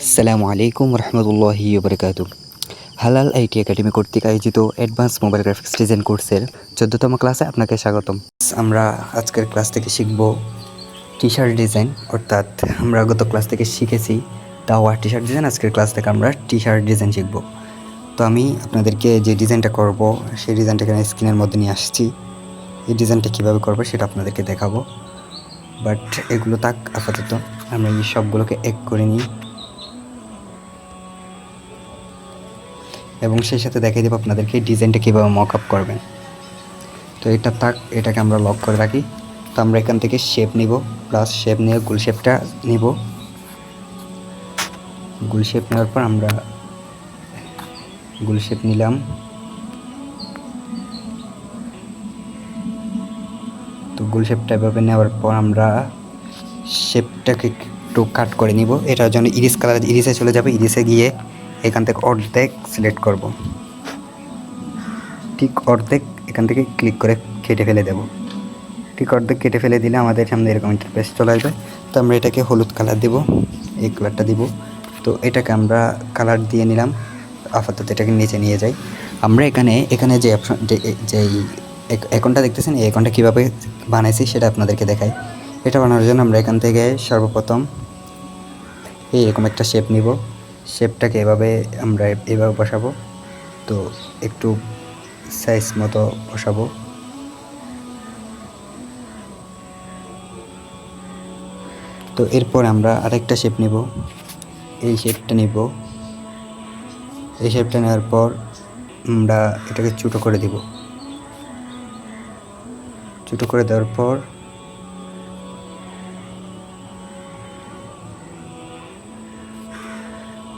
আসসালামু আলাইকুম রহমতুল্লাহি ওবরাকাতুহ। হালাল আইটি একাডেমি কর্তৃক আয়োজিত অ্যাডভান্স মোবাইল গ্রাফিক্স ডিজাইন কোর্সের 14তম ক্লাসে আপনাকে স্বাগতম। আমরা আজকের ক্লাস থেকে শিখব টি শার্ট ডিজাইন, অর্থাৎ আমরা গত ক্লাস থেকে শিখেছি দাওয়া টি শার্ট ডিজাইন। আজকের ক্লাস থেকে আমরা টি শার্ট ডিজাইন শিখব। তো আমি আপনাদেরকে যে ডিজাইনটা করব সেই ডিজাইনটা এখানে স্ক্রিনের মধ্যে নিয়ে আসছি। এই ডিজাইনটা কীভাবে করবো সেটা আপনাদেরকে দেখাবো, বাট এগুলো তাক আপাতত আমরা এই সবগুলোকে এক করে নিই এবং সেই সাথে দেখিয়ে দেবো আপনাদেরকে ডিজাইনটা কীভাবে মক আপ করবেন। তো এটা থাক, এটাকে আমরা লক করে রাখি। তো আমরা এখান থেকে শেপ নিব, প্লাস শেপ নিয়ে গুল শেপটা নিব। গুল শেপ নেওয়ার পর আমরা গুল শেপ নিলাম। তো গুল শেপটা এভাবে নেওয়ার পর আমরা শেপটাকে একটু কাট করে নিব। এটার জন্য ইরিস কালার, ইরিসে চলে যাবে। ইরিসে গিয়ে এখান থেকে অর্ধেক সিলেক্ট করব, ঠিক অর্ধেক এখান থেকে ক্লিক করে কেটে ফেলে দেব। ঠিক অর্ধেক কেটে ফেলে দিলে আমাদের সামনে এরকম ইন্টারফেস চলে আসবে। তো আমরা এটাকে হলুদ কালার দিব, এই কালারটা দিব। তো এটাকে আমরা কালার দিয়ে নিলাম। আপাতত এটাকে নিচে নিয়ে যাই। আমরা এখানে যে অপশন, যেই অ্যাকাউন্টটা দেখতেছেন, এই অ্যাকাউন্টটা কীভাবে বানাইছি সেটা আপনাদেরকে দেখাই। এটা বানানোর জন্য আমরা এখান থেকে সর্বপ্রথম এইরকম একটা শেপ নিব। শেপটাকে এভাবে আমরা এভাবে বসাবো। তো একটু সাইজ মতো বসাবো। তো এরপর আমরা আরেকটা শেপ নিব, এই শেপটা নিব। এই শেপটা নেওয়ার পর আমরা এটাকে ছোটো করে দিব। ছোটো করে দেওয়ার পর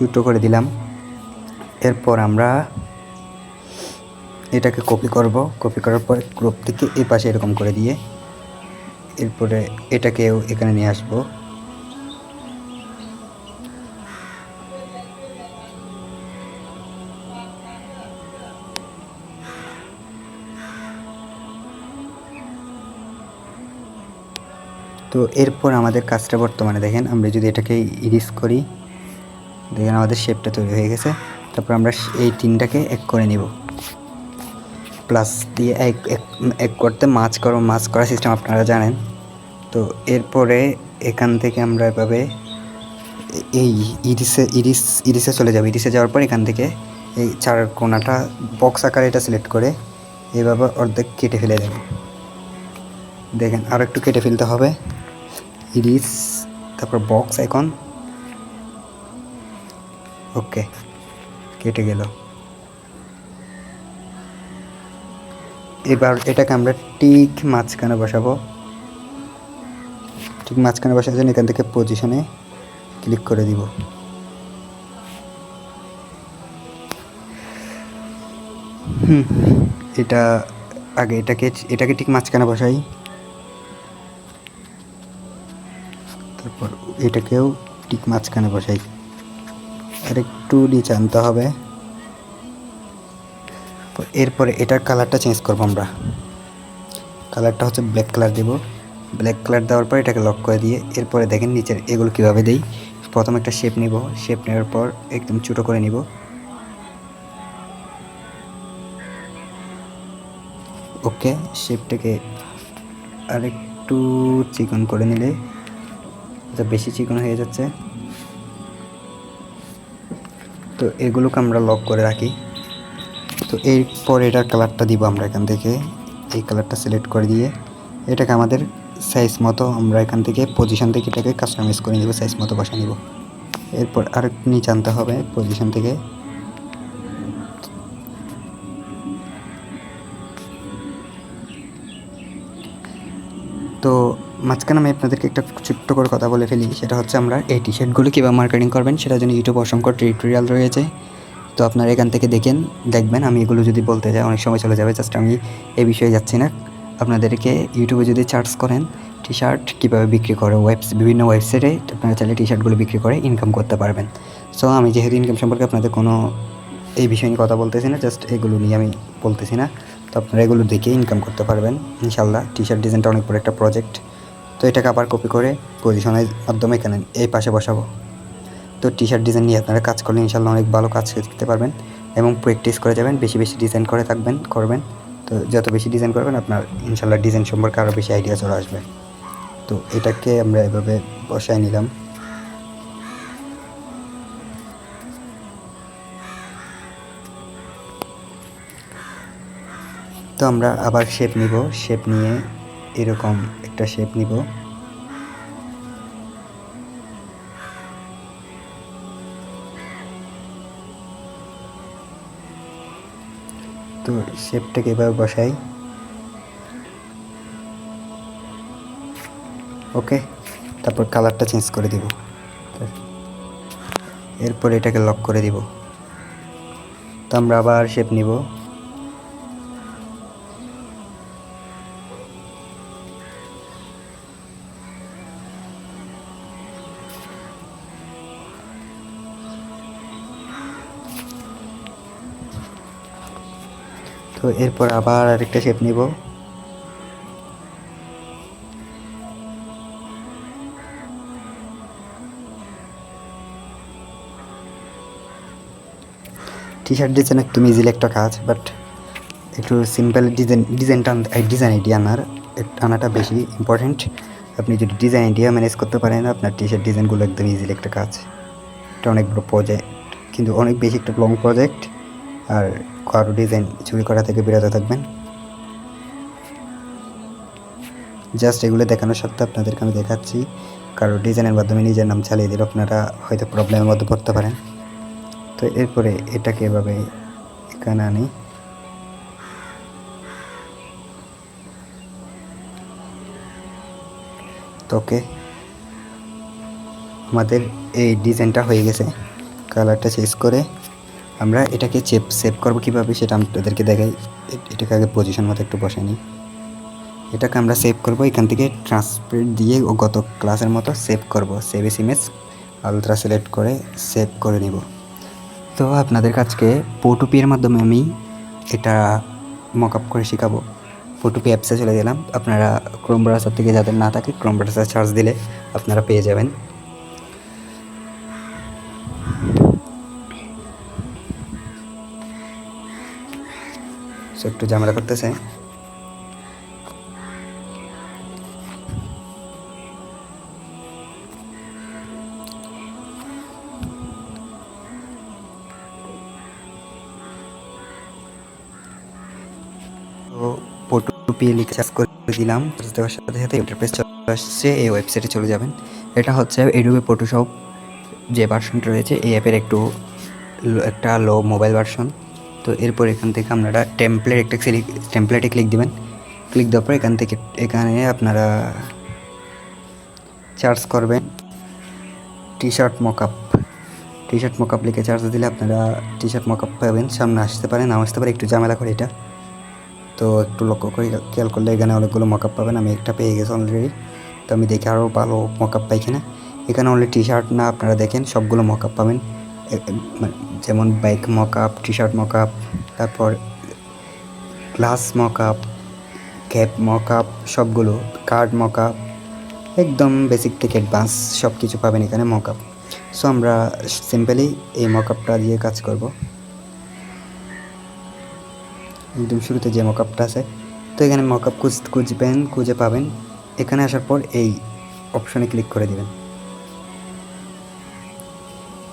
ছোটো করে দিলাম। এরপর আমরা এটাকে কপি করব। কপি করার পর ক্রপ থেকে এই পাশে এরকম করে দিয়ে এরপরে এটাকেও এখানে নিয়ে আসব। তো এরপর আমাদের কাজটা বর্তমানে দেখেন, আমরা যদি এটাকে ইরিস করি, দেখেন আমাদের শেপটা তৈরি হয়ে গেছে। তারপর আমরা এই তিনটাকে এক করে নিব, প্লাস দিয়ে এক করতে মাছ করা সিস্টেম আপনারা জানেন। তো এরপরে এখান থেকে আমরা এভাবে এই ইরিসে চলে যাব। ইরিসে যাওয়ার পর এখান থেকে এই চার কোণাটা বক্স আকারে এটা সিলেক্ট করে এইভাবে অর্ধেক কেটে ফেলে দেব। দেখেন আর একটু কেটে ফেলতে হবে। ইরিস, তারপর বক্স আইকন, ওকে, কেটে গেল। এবার এটাকে আমরা ঠিক মাঝখানে বসাবো। ঠিক মাঝখানে বসার জন্য এখান থেকে পজিশনে ক্লিক করে দিব। এটা আগে এটাকে ঠিক মাঝখানে বসাই। তারপর এটাকেও ঠিক মাঝখানে বসাই। আর একটু নিচে আনতে হবে। এরপরে এটার কালারটা চেঞ্জ করবো আমরা। কালারটা হচ্ছে ব্ল্যাক কালার দেব। ব্ল্যাক কালার দেওয়ার পর এটাকে লক করে দিয়ে এরপরে দেখেন নিচের এগুলো কীভাবে দেই। প্রথম একটা শেপ নিব, শেপ নেওয়ার পর একদম ছোটো করে নিব। ওকে, শেপটাকে আরেকটু চিকন করে নিলে, এটা বেশি চিকন হয়ে যাচ্ছে। তো এগুলোকে আমরা লক করে রাখি। তো এরপর এটার কালারটা দিব আমরা এখান থেকে, এই কালারটা সিলেক্ট করে দিয়ে এটাকে আমাদের সাইজ মতো আমরা এখান থেকে পজিশন থেকে এটাকে কাস্টমাইজ করে নিব, সাইজ মতো বসা নিব। এরপর আরেকটু নিচে আনতে হবে পজিশন থেকে। তো মাঝখানে আমি আপনাদেরকে একটা ছোট্ট করে কথা বলে ফেলি, সেটা হচ্ছে আমরা এই টি শার্টগুলো কীভাবে মার্কেটিং করবেন সেটার জন্য ইউটিউবে অসংখ্য টিউটোরিয়াল রয়েছে। তো আপনারা এখান থেকে দেখবেন। আমি এগুলো যদি বলতে যাই অনেক সময় চলে যাবে, জাস্ট আমি এই বিষয়ে যাচ্ছি না। আপনাদেরকে ইউটিউবে যদি সার্চ করেন টি শার্ট কীভাবে বিক্রি করে, বিভিন্ন ওয়েবসাইটে আপনারা চাইলে টি শার্টগুলো বিক্রি করে ইনকাম করতে পারবেন। সো আমি যেহেতু ইনকাম সম্পর্কে আপনাদের কোনো এই বিষয় নিয়ে কথা বলতেছি না, জাস্ট এগুলো নিয়ে আমি বলতেছি না। তো আপনারা এগুলো দেখে ইনকাম করতে পারবেন ইনশাল্লাহ। টি শার্ট ডিজাইনটা অনেক বড় একটা প্রজেক্ট। তো এটাকে আবার কপি করে পজিশনের মাধ্যমে এখানে এই পাশে বসাবো। তো টি শার্ট ডিজাইন নিয়ে আপনারা কাজ করলে ইনশাল্লাহ অনেক ভালো কাজ করতে পারবেন এবং প্র্যাকটিস করে যাবেন, বেশি বেশি ডিজাইন করে করবেন। তো যত বেশি ডিজাইন করবেন আপনার ইনশাল্লাহ ডিজাইন সম্পর্কে আরও বেশি আইডিয়া চলে আসবে। তো এটাকে আমরা এভাবে বসায় নিলাম। তো আমরা আবার শেপ নিব, শেপ নিয়ে এরকম একটা শেপ নিব। তো শেপটাকে এভাবে বসাই। ওকে, তারপর কালারটা চেঞ্জ করে দিব, এরপর এটাকে লক করে দিব। তো আমরা আবার শেপ নিব। তো এরপর আবার আরেকটা শেপ নিব। টি শার্ট ডিজাইন একদম ইজিলি একটা কাজ, বাট একটু সিম্পল ডিজাইন আইডিয়া আনাটা বেশি ইম্পর্টেন্ট। আপনি যদি ডিজাইন আইডিয়া ম্যানেজ করতে পারেন আপনার টি শার্ট ডিজাইনগুলো একদম ইজিলি একটা কাজ। এটা অনেক বড় প্রজেক্ট, কিন্তু অনেক বেশি একটা লং প্রজেক্ট। আর কারো ডিজাইন চুরি করা থেকে বিরত থাকবেন। জাস্ট এগুলো দেখানোর সত্ত্বে আপনাদেরকে আমি দেখাচ্ছি, কারো ডিজাইনের মাধ্যমে নিজের নাম চালিয়ে দিলে আপনারা হয়তো প্রবলেমের মধ্যে পড়তে পারেন। তো এরপরে এটাকে এভাবে এখানে আনি। তো ওকে, আমাদের এই ডিজাইনটা হয়ে গেছে। কালারটা চেঞ্জ করে আমরা এটাকে সেভ করবো কীভাবে সেটা আপনাদেরকে দেখাই। এটাকে আগে পজিশন মতো একটু বসে নিই। এটাকে আমরা সেভ করব, এখান থেকে ট্রান্সপারেন্ট দিয়ে ও গত ক্লাসের মতো সেভ করব। Save S image ultra select করে সেভ করে নিব। তো আপনাদের কাছকে পোটোপি এর মাধ্যমে আমি এটা মকআপ করে শেখাবো। পোটোপি অ্যাপসে চলে গেলাম। আপনারা ক্রোম ব্রাউজার থেকে যাদের না থাকে ক্রোম ব্রাউজার সার্চ দিলে আপনারা পেয়ে যাবেন। একটু ঝামেলা করতেছে। তো পোটোপি লিখে সার্চ করে দিলাম, দেওয়ার সাথে সাথে ইন্টারফেস চলে আসছে। এই ওয়েবসাইটে চলে যাবেন। এটা হচ্ছে এডোবে ফটোশপ যে ভার্সনটা রয়েছে এই অ্যাপের একটা লো মোবাইল ভার্সন। তো এরপর এখান থেকে আপনারা টেমপ্লেটে ক্লিক দিবেন। ক্লিক দেওয়ার পর এখানে আপনারা চার্জ করবেন টি শার্ট মকআপ লিখে চার্জ দিলে আপনারা টি শার্ট মকআপ পাবেন। সামনে আসতে পারে, নাও আসতে পারে, একটু ঝামেলা করে এটা। তো একটু লক্ষ্য করে খেয়াল করলে এখানে অনেকগুলো মকআপ পাবেন। আমি একটা পেয়ে গেছি অলরেডি। তো আমি দেখি আরও ভালো মকআপ পাই কিনা। এখানে অনলি টি শার্ট না, আপনারা দেখেন সবগুলো মকআপ পাবেন, যেমন bike mockup, T shirt mockup, তারপর গ্লাস মকআপ, ক্যাপ মকআপ, সবগুলো কার্ড মকআপ, একদম বেসিক থেকে অ্যাডভান্স সব কিছু পাবেন এখানে মকআপ। সো আমরা সিম্পলি এই মকআপটা দিয়ে কাজ করব। একদম শুরুতে যে মকআপটা আছে, তো এখানে মকআপ খুঁজে পাবেন। এখানে আসার পর এই অপশনে ক্লিক করে দিবেন।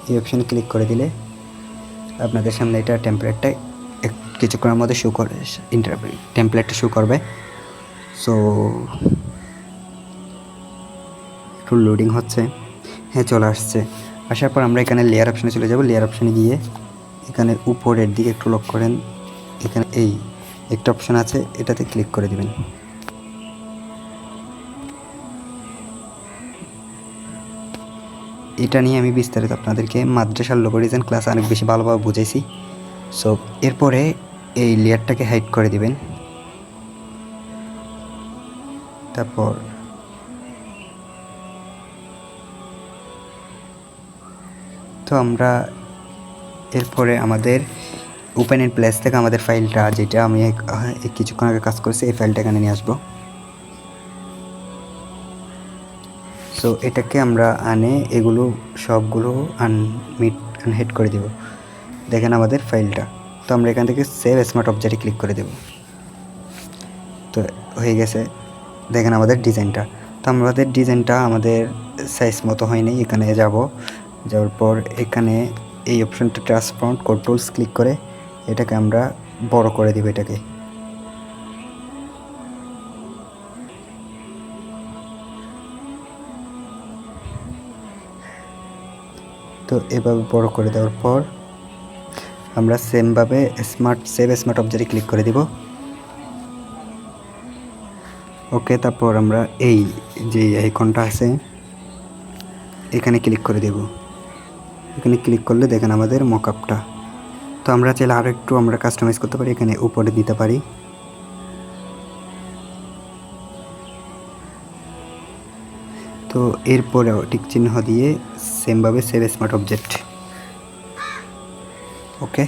এই অপশনে ক্লিক করে দিলে আপনাদের সামনে এটা টেমপ্লেটটা কিছুক্ষণের মধ্যে টেমপ্লেটটা শো করবে। সো একটু লোডিং হচ্ছে। হ্যাঁ, চলে আসছে। আসার পর আমরা এখানে লেয়ার অপশনে চলে যাব। লেয়ার অপশনে গিয়ে এখানে উপরের দিকে একটু লক্ষ্য করেন, এখানে এই একটা অপশন আছে, এটাতে ক্লিক করে দিবেন। এটা নিয়ে আমি বিস্তারিত আপনাদেরকে মাদ্রাসার লোগো ডিজাইন ক্লাসে অনেক বেশি ভালোভাবে বুঝাইছি। সো এরপরে এই লেয়ারটাকে হাইড করে দিবেন। তারপর তো আমরা এরপরে আমাদের ওপেন ইন প্লেস থেকে আমাদের ফাইলটা, যেটা আমি কিছুক্ষণ আগে কাজ করছি, এই ফাইলটা এখানে নিয়ে আসবো। সো এটাকে আমরা এগুলো সবগুলো আনহিড করে দিব। দেখেন আমাদের ফাইলটা। তো আমরা এখান থেকে সেভ স্মার্ট অবজেক্টে ক্লিক করে দেব। তো হয়ে গেছে, দেখেন আমাদের ডিজাইনটা। তো আমাদের ডিজাইনটা আমাদের সাইজ মতো হয়নি। এখানে যাওয়ার পর এখানে এই অপশনটা ট্রান্সফর্ম কন্ট্রোলস ক্লিক করে এটাকে আমরা বড় করে দিব এটাকে। তো এভাবে বড় করে দেওয়ার পর আমরা সেমভাবে সেভ স্মার্ট অবজেক্টে ক্লিক করে দিব। ওকে, তারপর আমরা এই যে আইকনটা আছে এখানে ক্লিক করে দেব। এখানে ক্লিক করলে দেখেন আমাদের মকআপটা। তো আমরা চাইলে আরও একটু আমরা কাস্টমাইজ করতে পারি, এখানে উপরে দিতে পারি। তো এরপরেও টিক চিহ্ন দিয়ে সেমভাবে সেভ স্মার্ট অবজেক্ট। ওকে,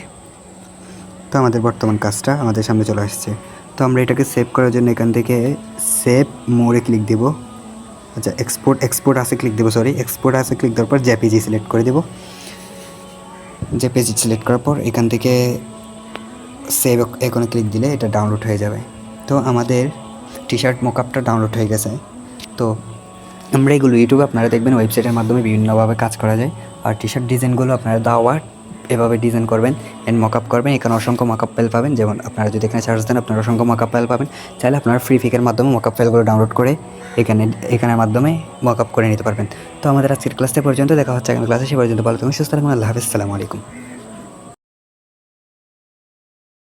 তো আমাদের বর্তমান কাজটা আমাদের সামনে চলে আসছে। তো আমরা এটাকে সেভ করার জন্য এখান থেকে সেভ মোরে ক্লিক দেব। আচ্ছা, এক্সপোর্ট আছে ক্লিক দেবো, এক্সপোর্ট আছে ক্লিক দেওয়ার পর জেপিজি সিলেক্ট করে দেব। জেপিজি সিলেক্ট করার পর এখান থেকে সেভ এখানে ক্লিক দিলে এটা ডাউনলোড হয়ে যাবে। তো আমাদের টি শার্ট মকআপটা ডাউনলোড হয়ে গেছে। তো আমরা এগুলো ইউটিউবে আপনারা দেখবেন ওয়েবসাইটের মাধ্যমে বিভিন্নভাবে কাজ করা যায়। আর টি শার্ট ডিজাইনগুলো আপনারা এভাবে ডিজাইন করবেন অ্যান্ড মকআপ করবেন। এখানে অসংখ্য মকআপ ফাইল পাবেন। যেমন আপনারা যদি এখানে চার্জ দেন আপনারা অসংখ্য মকআপ ফাইল পাবেন। চাইলে আপনারা ফ্রি পিকের মাধ্যমে মকআপ ফাইলগুলো ডাউনলোড করে এখানের মাধ্যমে মকআপ করে নিতে পারবেন। তো আমাদের আজকের ক্লাসটা পর্যন্ত, দেখা হচ্ছে আগামী ক্লাসে। সে পর্যন্ত ভালো থাকুন, সুস্থ থাকুন। আল্লাহ হাফেজ, আসসালামু আলাইকুম।